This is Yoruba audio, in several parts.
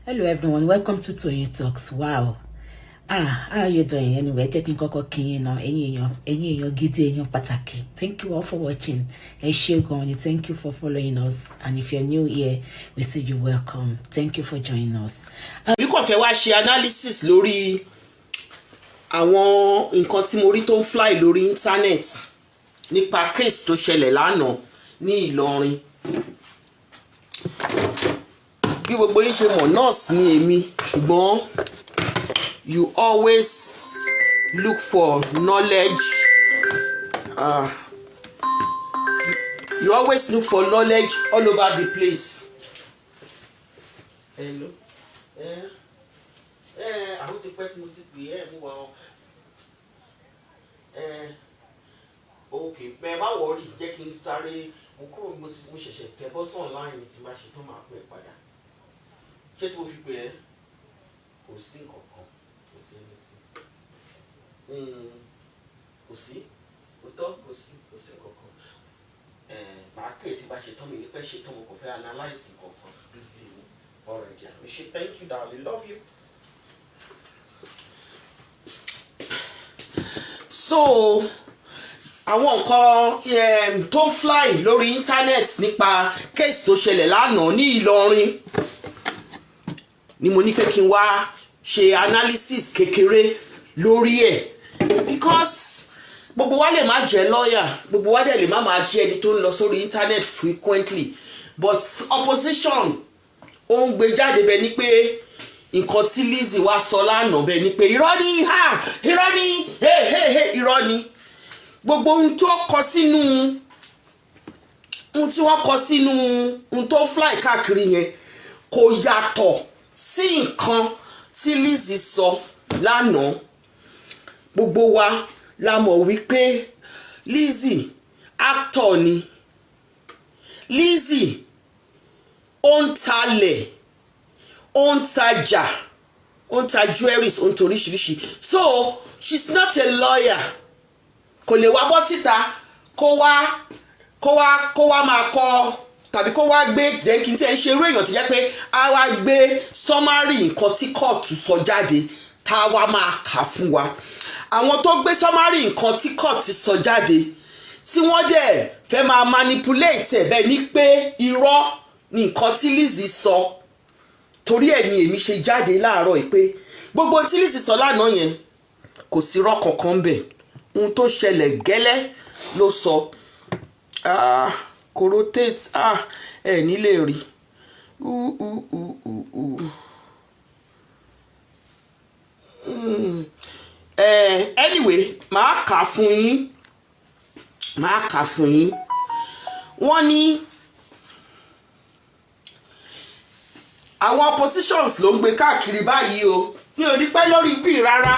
Hello everyone, welcome to Toyeen Talks. Wow. How are you doing? Anyway, checking koko kin now. Ẹ̀yin èèyàn gidi, èèyàn pàtàkì. Thank you all for watching. Thank you for following us. And if you're new here, we say you're welcome. Thank you for joining us. We kàn fẹ́ wá ṣe analysis lórí àwọn nǹkan tí mo rí tó ń fly lórí internet nípa case tó ṣẹlẹ̀ lánàá ní Ìlọrin. Bí gbogbo yín ṣe mọ̀, nurse ni èmi, ṣùgbọ́n you always look for knowledge. You always look for knowledge all over the place. Hello. Àwọn ti pẹ́ tí mo ti pè ẹ́ mú wa ọ́. Okay, bẹ́ẹ̀ má wọrí, jẹ́ kí n sáré mo kúrò mo ṣẹ̀ṣẹ̀ fẹ́ bọ́ sí online tí n bá ṣe tán máa pè é padà. Ṣé tí mo fi pè ẹ́? Kò sí nǹkan kan, kò sí anything. Kò sí, òótọ́ kò sí nǹkan kan. Màá pè é tí bá ṣe tán mi ní pẹ́ ṣe tán mo kàn fẹ́ analyse nǹkan kan briefly ni. Alright, yeah. We should thank you, darling. Love you. So, àwọn nǹkan tó fly lórí internet nípa case tó ṣẹlẹ̀ lánàá ní Ìlọrin ni mo ní pé kí n wá ṣe analysis kékeré lórí ẹ̀, because gbogbo wa lè má jẹ́ lawyer, gbogbo wa dẹ̀ lè má máa jẹ́ ẹni tó ń lọ sórí internet frequently, but opposition ó ń gbé jáde bẹ́ẹ̀ ni pé nǹkan tí Lizzy wá sọ lánàá bẹ́ẹ̀ ni pé irọ́ ni irọ́ ni gbogbo ohun tó kọ sínú ohun tí wọ́n kọ sínú ohun tó fly káàkiri yẹn kò yàtọ̀ sí nǹkan tí Lizzy sọ lánàá. Gbogbo wa la mọ̀ wípé Lizzy actor ni. Lizzy ó ń talẹ̀, ó ń tajà, ó ń ta jewelries, ó ń ta oríṣiríṣi. So she's not a lawyer. Kò lè wá bọ́ síta kó wá máa kọ tàbí kó wá gbé jẹ́kí tí ẹ ń ṣe irú èèyàn tó jẹ́ pé a wá gbé summary nǹkan tí kóòtù sọ jáde tá a wá máa kà fún wa. Àwọn tó gbé summary nǹkan tí kóòtù sọ jáde tí wọ́n dẹ̀ fẹ́ máa manipulate ẹ̀ bẹ́ẹ̀ ni pé irọ́ ni nǹkan tí Lizzy sọ. Torí ẹ̀ ni èmi ṣe jáde láàárọ̀ yìí pé gbogbo tí Lizzy sọ lánàá yẹn kò sí irọ́ kankan bẹ́ẹ̀. Ohun tó ṣẹlẹ̀ gẹ́lẹ́ ló sọ. Kò rotate, ẹ̀ nílé rí. Anyway, màá kà fún yín. Wọ́n ní àwọn oppositions ló ń gbé káàkiri báyìí o. Mi ò ní pẹ́ lórí bí rárá.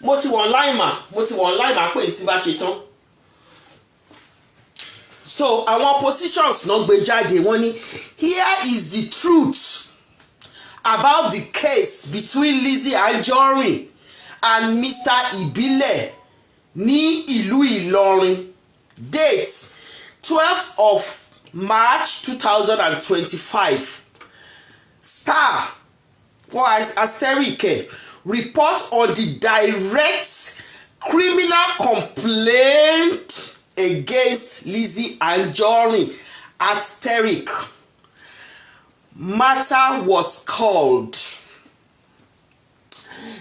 Mo ti wọ̀ online mà pé tí bá ṣe tán. So àwọn oppositions náà gbé jáde wọ́n ní here is the truth about the case between Lizzy Anjorin and Mr. Ibile ní ìlú Ìlọrin. Date 12th of March 2025. Star for asterisk report on the direct criminal complaint against Lizzy Anjorin. Asterisk matter was called.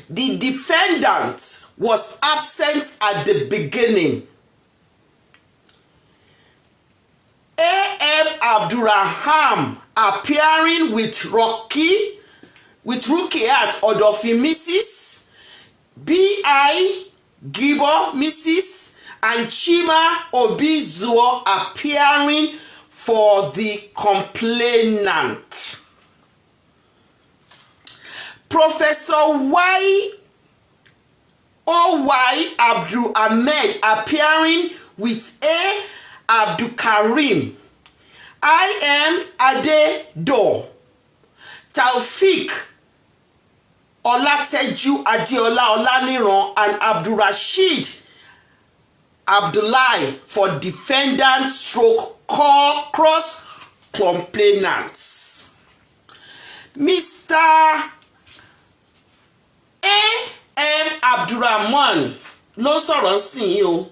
The defendant was absent at the beginning. A.M. Abdurrahman appearing with Rukiat Odofin Mrs. B.I. Gibo Mrs. and Chima Obizuo appearing for the complainant. Professor O.Y. Abdul Ahmed appearing with A. Abdul Karim. I.M. Adedo. Taufik Olateju Adeola Olaniran and Abdul Rashid Abdullahi for defendant stroke cross complainants. Mr. A.M. Abdulrahman ló sọ̀rọ̀ sí yín o.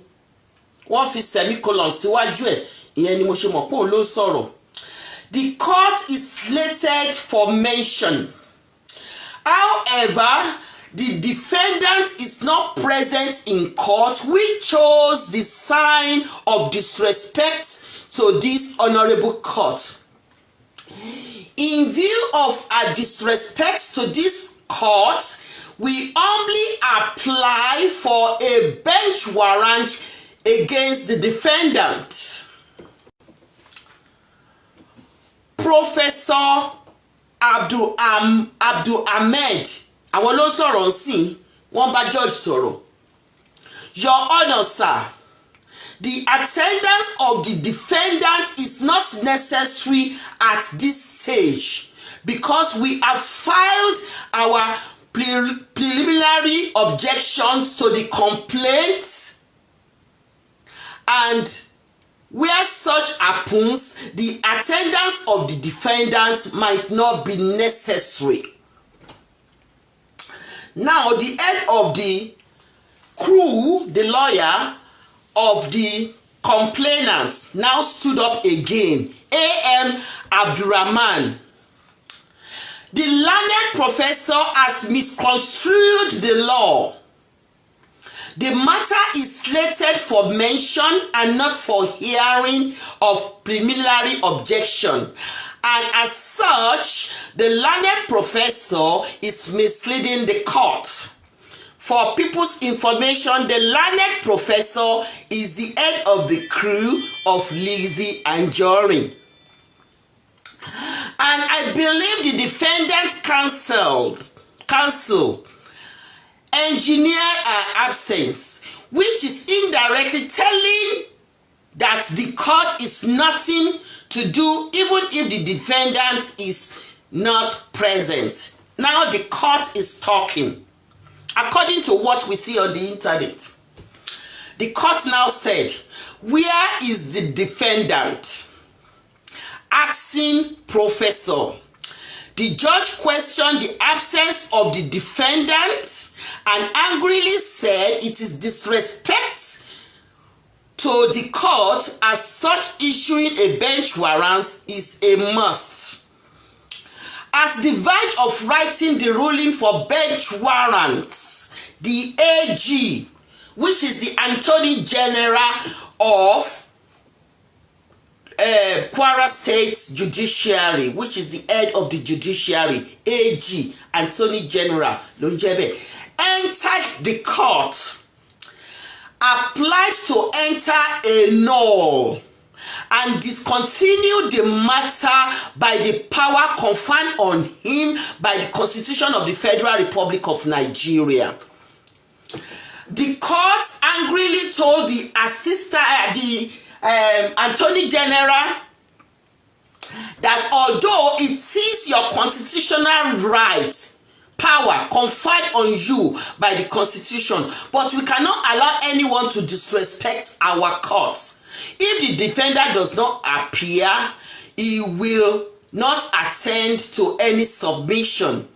Wọ́n fi semicolon síwájú ẹ̀, ìyẹn ni mo ṣe mọ̀ pé òun ló sọ̀rọ̀. The court is slated for mention. However, the defendant is not present in court, which shows the sign of disrespect to this honorable court. In view of a disrespect to this court, we humbly apply for a bench warrant against the defendant. Professor Abdul Ahmed, àwọn ló sọ̀rọ̀ sí wọ́n bá judge sọ̀rọ̀. Your Honour, sir, the attendance of the defendant is not necessary at this stage because we have filed our preliminary objections to the complaint, and where such happens, the attendance of the defendant might not be necessary. Now, the head of the crew, the lawyer of the complainants, now stood up again. A.M. Abdulrahman. The learned professor has misconstrued the law. The matter is slated for mention and not for hearing of preliminary objection, and as such, the learned professor is misleading the court. For people's information, the learned professor is the head of the crew of Lizzy and Anjorin. And I believe the defendant counsel engineer her absence, which is indirectly telling that the court is nothing to do even if the defendant is not present. Now the court is talking. According to what we see on the internet, the court now said, where is the defendant? Asking professor. The judge questioned the absence of the defendant and angrily said it is disrespect to the court, as such issuing a bench warrant is a must. At the verge of writing the ruling for bench warrants, the AG, which is the Attorney General of Kwara State Judiciary, which is the head of the judiciary, AG, Attorney General Lonjebe, entered the court, applied to enter a null, and discontinued the matter by the power conferred on him by the Constitution of the Federal Republic of Nigeria. The court angrily told the Attorney General that although it is your constitutional right, power conferred on you by the Constitution, but we cannot allow anyone to disrespect our courts. If the defendant does not appear, he will not attend to any submission.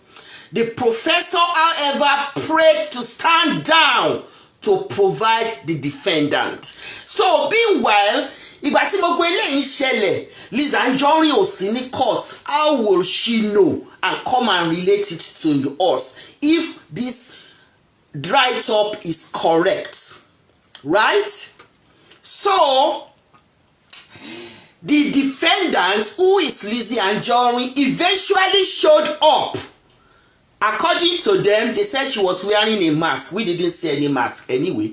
The professor, however, prayed to stand down to provide the defendant. So meanwhile, ìgbà tí gbogbo eléyìí ṣẹlẹ̀, Lizzy Anjorin ò sí ní court. How will she know and come and relate it to us if this write-up is correct? Right? So the defendant, who is Lizzy Anjorin, eventually showed up. According to them, they said she was wearing a mask. We didn't see any mask anyway.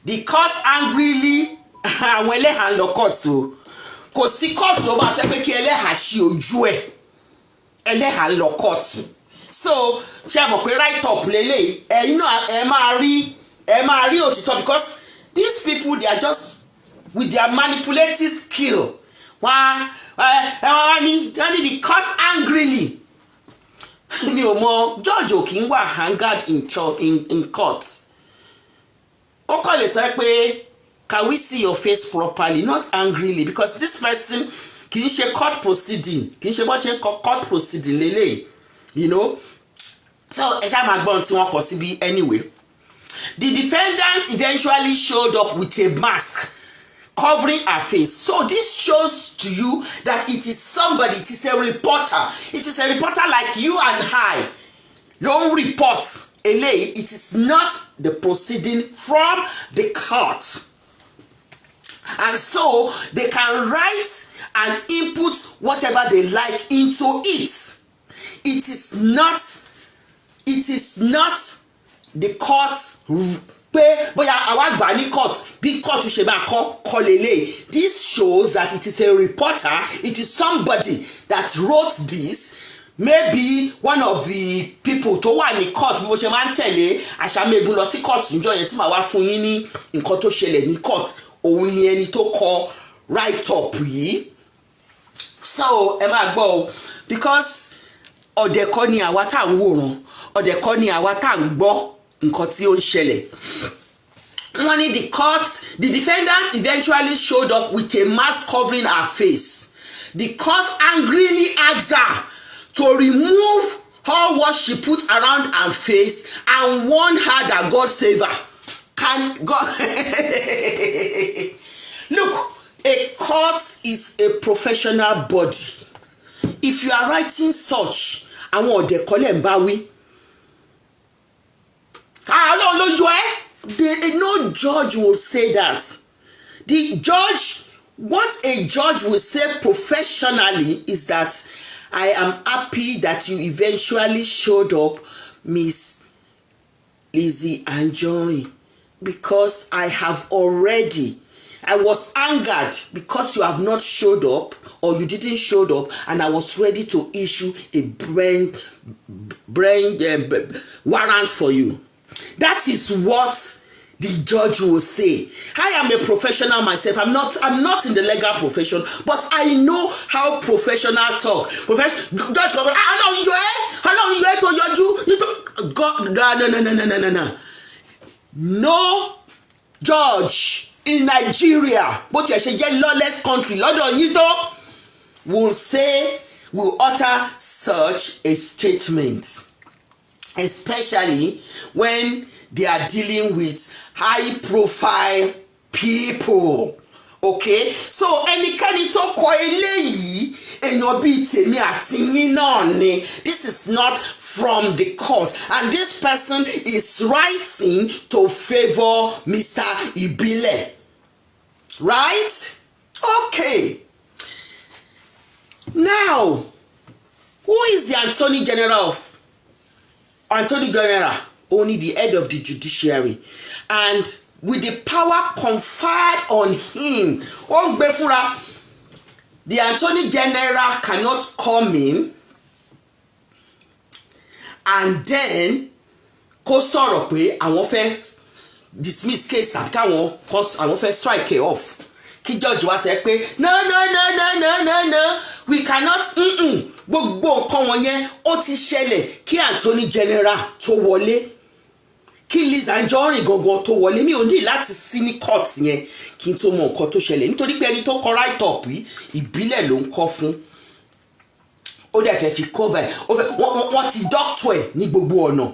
The court angrily àwọn ẹlẹ́hà ń lọ kóòtù kò sí kóòtù ló bá ṣe pé kí ẹlẹ́hà ṣí ojú ẹ̀ ẹlẹ́hà ń lọ kóòtù. So ṣe mọ̀ pé write up lélẹ̀ ẹ̀yin náà ẹ máa rí òtítọ́, because these people, they are just with their manipulative skill. Wọ́n ní the court angrily. Mi ò mọ̀ George ò kí ń wà angered in court. Ó kọ́ lè sọ pé can we see your face properly, not angrily, because this person kì í ṣe court proceeding, kì í ṣe bó ṣe court proceeding lélẹ̀, you know. So ẹ ṣáà máa gbọ́ ohun tí wọ́n kọ síbí anyway. The defendant eventually showed up with a mask covering her face. So this shows to you that it is somebody, it is a reporter. It is a reporter like you and I. Don't report. It is not the proceeding from the court. And so they can write and input whatever they like into it. It is not the court pé bóyá àwa gbà ní court bí court ṣe máa kọ lélẹ̀. This shows that it is a reporter, it is somebody that wrote this. Maybe one of the people tó wà ní court bí mo ṣe máa ń tẹ̀lé àṣàmẹ́gun lọ sí court níjọ́ yẹn tí màá wá fún yín ní nǹkan tó ṣẹlẹ̀ ní court, òun ni ẹni tó kọ write up yìí. So ẹ máa gbọ́ o, because ọ̀dẹ̀ kọ́ ni àwa tá à ń wòran, ọ̀dẹ̀ kọ́ ni àwa tá à ń gbọ́ nǹkan tí ó ń ṣẹlẹ̀. Wọ́n ní the defendant eventually showed up with a mask covering her face. The court angrily asked her to remove all what she put around her face and warned her that God save her. Can God look, a court is a professional body. If you are writing such, àwọn ọ̀dẹ̀ kọ́lẹ̀ ń bá wí. No judge will say that. The judge, what a judge will say professionally is that I am happy that you eventually showed up, Miss Lizzy Anjorin, because I was angered because you have not showed up or you didn't show up, and I was ready to issue a brain warrant for you. That is what the judge will say. I am a professional myself. I'm not in the legal profession, but I know how professional talk. Judge, no judge in Nigeria, but you say lawless country, will utter such a statement, especially when they are dealing with high profile people. Okay, so ẹnikẹ́ni tó kọ eléyìí èèyàn bíi tèmi àti yín náà ni. This is not from the court, and this person is writing to favor Mr. Ibile, right? Okay, now who is the Attorney General? Only the head of the judiciary, and with the power conferred on him, the Attorney General cannot come in and then kó sọ̀rọ̀ pé àwọn fẹ́ dismiss case tàbí àwọn fẹ́ strike it off. Kí judge wá sọ pé no, we cannot. Gbogbo nǹkan wọ̀nyẹn ó ti ṣẹlẹ̀ kí Attorney General tó wọlé, kí Lizzy Anjorin gangan tó wọlé. Mi ò ní láti sí ní court yẹn kí n tó mọ nǹkan tó ṣẹlẹ̀, nítorí pé ẹni tó kọ write up yìí ìbílẹ̀ ló ń kọ́ fún. Ó dẹ̀ fẹ́ fi cover wọ́n ti doctor ẹ̀ ní gbogbo ọ̀nà.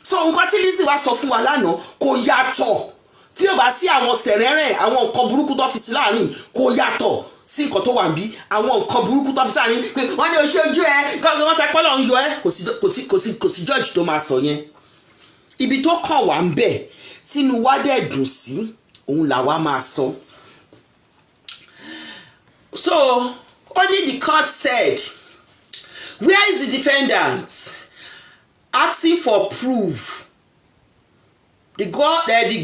So nǹkan tí Lizzy wá sọ fún wa lánàá kò yàtọ̀, tí ó bá sí àwọn sẹ̀rẹ̀rẹ̀ àwọn nǹkan burúkú tó fi sí láàrin kò yàtọ̀ sí nǹkan tó wà ń bí. Àwọn nǹkan burúkú tó fi sí láàrin pé wọ́n ní oṣù ojú ẹ̀ gángan wọ́n fẹ́ pọ́lọ̀ ń yọ ẹ́, kò sí judge tó máa sọ yẹn. Ibi tó kàn wá ń bẹ̀ tínú wá dẹ̀ dùn sí òun làwa máa sọ. So only the court said, where is the defendant? Asking for proof. The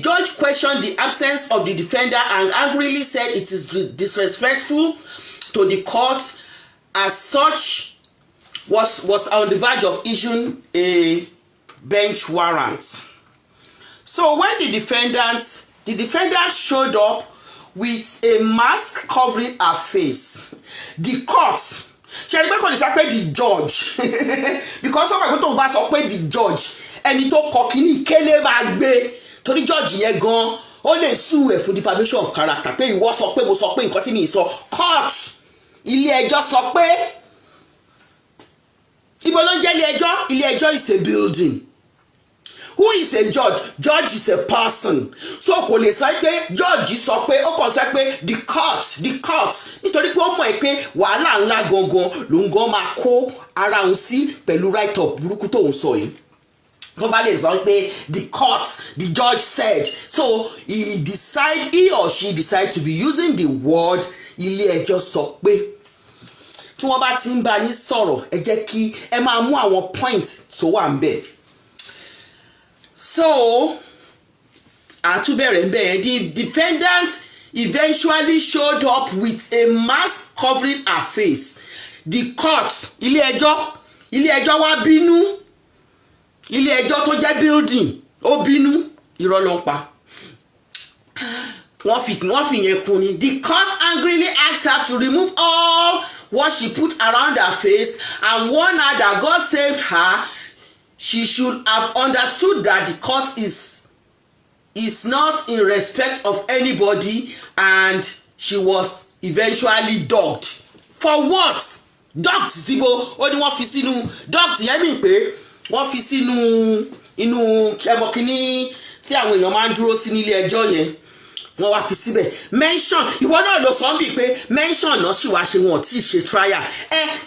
judge questioned the absence of the defendant and angrily said it is disrespectful to the court, as such was on the verge of issuing a bench warrant. So when the defendant showed up with a mask covering her face, the court, ṣe ẹni pé kò ní sọ pé the judge because ọmọ ìgbé tó ń bá sọ pé the judge ẹni tó kọ kíní kélé máa gbé, torí judge yẹn gan ó lè sue ẹ̀ fún defamation of character pé ìwọ sọ pé mo sọ pé nǹkan tí mi sọ. Court ilé ẹjọ́ sọ pé ibo ló ń jẹ́ ilé ẹjọ́? Ilé ẹjọ́ is a building. Who is a judge? Judge is a person. So kò lè sọ pé judge sọ pé ó kàn sọ pé the court nítorí pé ó mọ̀ pé wàhálà ńlá gangan ló ń gan máa kó ara òun sí pẹ̀lú right up burúkú tó ń sọ yìí. Wọ́n bá lè sọ pé the judge said, so he or she decide to be using the word ilé ẹjọ́ sọ pé. Tí wọ́n bá ti ń bá yín sọ̀rọ̀ ẹ jẹ́ kí ẹ máa mú àwọn point tó wà ń bẹ̀. So àtúbẹ̀rẹ̀ ń bẹ̀ yẹn, the defendant eventually showed up with a mask covering her face. The court ilé ẹjọ́ wá bínú. Ilé ẹjọ́ tó jẹ́ building ó bínú. Irọ́ ló ń pa. Wọ́n fi yẹn kún ni. The court angrily asked her to remove all what she put around her face and warned her that God saved her. She should have understood that the court is not in respect of anybody, and she was eventually dogged. For what? Dogged síbo ó ní wọ́n fi sínú dogged yẹn mi pé wọ́n fi sínú inú ẹmọkíní tí àwọn èèyàn máa ń dúró sí nílé ẹjọ́ yẹn. Wọ́n wá fi síbẹ̀ mention ìwọ náà ló sọ bí pé mention náà sì wá ṣe wọn tí ì ṣe trial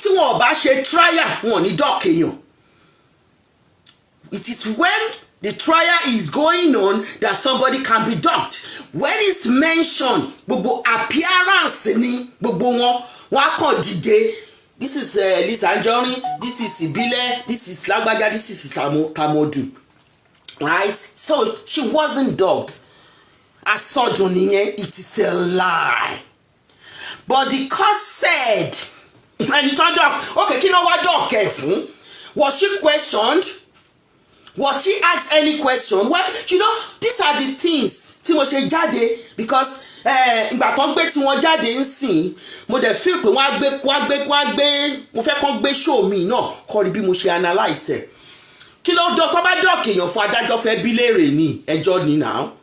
tí wọn ò bá ṣe trial wọn ò ní dock èèyàn. It is when the trial is going on that somebody can be docked. When it's mentioned gbogbo appearance ni gbogbo wọn á kàn dìde. This is Lizzy Anjorin, this is Ibile, this is Lagbaja, this is Tamodu, right? So she wasn't docked. Asọdun nìyẹn, it is a lie. But the court said, ẹni tó dock, okay, kí ló wá dock ẹ̀ fún? Was she questioned? Was she asked any question? Well, you know, these are the things tí mo ṣe jáde because ìgbà tó ń gbé tí wọ́n jáde ń sìn mo dẹ̀ feel pé wọ́n á gbé mo fẹ́ kàn gbé show mi náà kọ́ rí bí mo ṣe analyse ẹ̀. Kí ló dọ̀ tó bá dock èèyàn fún adájọ́ fẹ́ bí léèrè ní ẹjọ́ ni now.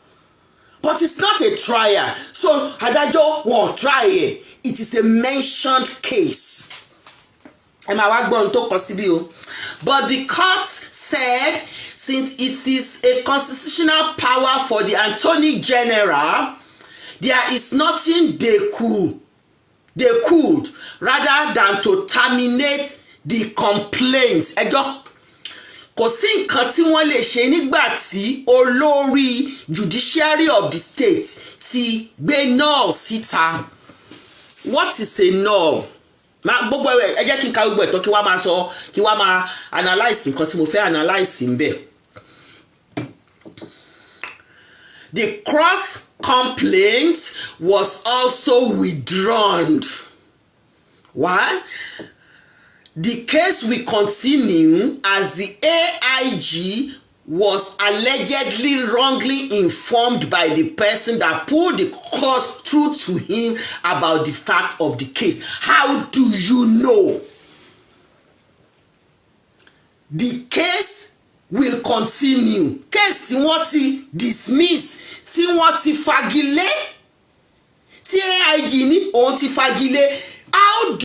But it's not a trial. So adájọ́ won't try it. It is a mentioned case. Ẹ máa wá gbọ́ ohun tó kọ síbí o. But the court said since it is a constitutional power for the Attorney General, there is nothing they could rather than to terminate the complaint. Ẹjọ́ kò sí nǹkan tí wọ́n lè ṣe nígbà tí olórí judiciary of the state ti gbé null síta. What is a null? Gbogbo ẹ jẹ́ kí n ka gbogbo ẹ̀ tán kí wá máa sọ kí wá máa analyse nǹkan tí mo fẹ́ analyse ń bẹ̀. The cross complaint was also withdrawn. Why? The case will continue as the AIG was allegedly wrongly informed by the person that put the cause through to him about the fact of the case. How do you know? The case will continue. Case tí wọ́n ti dismiss, tí wọ́n ti fagilé, tí AIG ní òun ti fagilé. How do